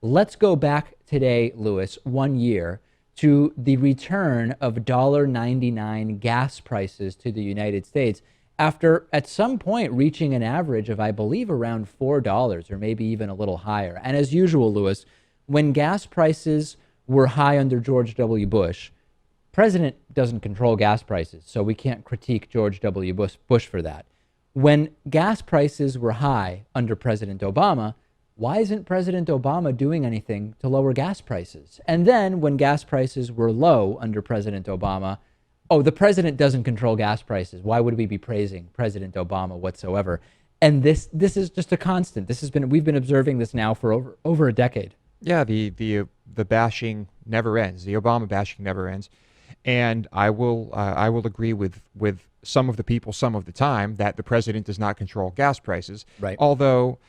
Let's go back today, Lewis, 1 year to the return of $1.99 gas prices to the United States after at some point reaching an average of, I believe, around $4 or maybe even a little higher. And as usual, Lewis, when gas prices were high under George W. Bush, president doesn't control gas prices, so we can't critique George W. Bush for that. When gas prices were high under President Obama, why isn't President Obama doing anything to lower gas prices? And then when gas prices were low under President Obama, oh, the president doesn't control gas prices. Why would we be praising President Obama whatsoever? And this is just a constant. We've been observing this now for over a decade. Yeah, the bashing never ends. The Obama bashing never ends, and I will agree with some of the people some of the time that the president does not control gas prices. Right. Although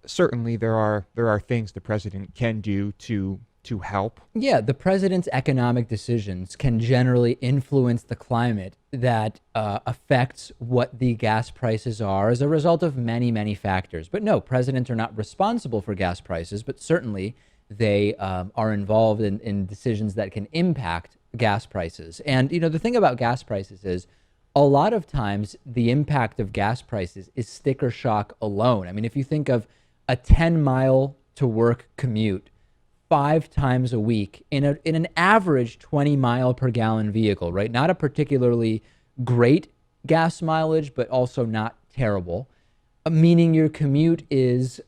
certainly there are things the president can do to help. Yeah, the president's economic decisions can generally influence the climate that affects what the gas prices are as a result of many, many factors. But no, presidents are not responsible for gas prices, but certainly they are involved in decisions that can impact gas prices. And, the thing about gas prices is a lot of times the impact of gas prices is sticker shock alone. I mean, if you think of a 10-mile to work commute 5 times a week in an average 20 mile per gallon vehicle, right? Not a particularly great gas mileage, but also not terrible. Meaning your commute is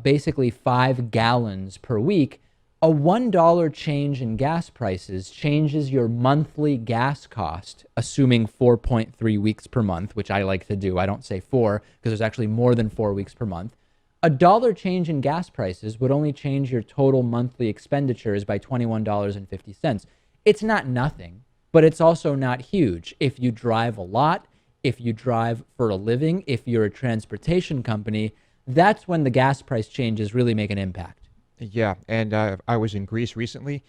basically 5 gallons per week. A $1 change in gas prices changes your monthly gas cost, assuming 4.3 weeks per month, which I like to do. I don't say 4 because there's actually more than 4 weeks per month. A dollar change in gas prices would only change your total monthly expenditures by $21.50. It's not nothing, but it's also not huge. If you drive a lot, if you drive for a living, if you're a transportation company, that's when the gas price changes really make an impact. Yeah, and I was in Greece recently,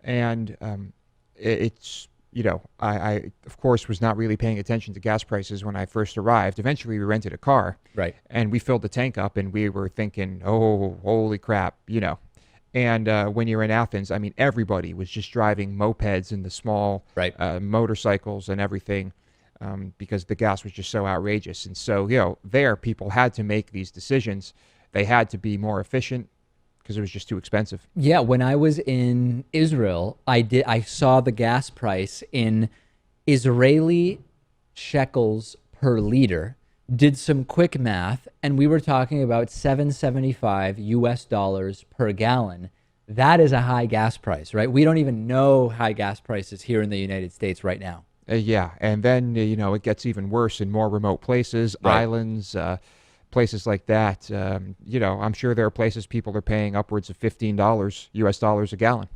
and it's I of course was not really paying attention to gas prices when I first arrived. Eventually, we rented a car, Right. and we filled the tank up, and we were thinking, oh, holy crap. And when you're in Athens, I mean, everybody was just driving mopeds and the small Right. motorcycles and everything. Because the gas was just so outrageous. And so, there people had to make these decisions. They had to be more efficient because it was just too expensive. Yeah, when I was in Israel, I saw the gas price in Israeli shekels per liter, did some quick math, and we were talking about 775 US dollars per gallon. That is a high gas price, right? We don't even know high gas prices here in the United States right now. Yeah, and then, it gets even worse in more remote places, Right. islands, places like that. I'm sure there are places people are paying upwards of $15 US dollars a gallon.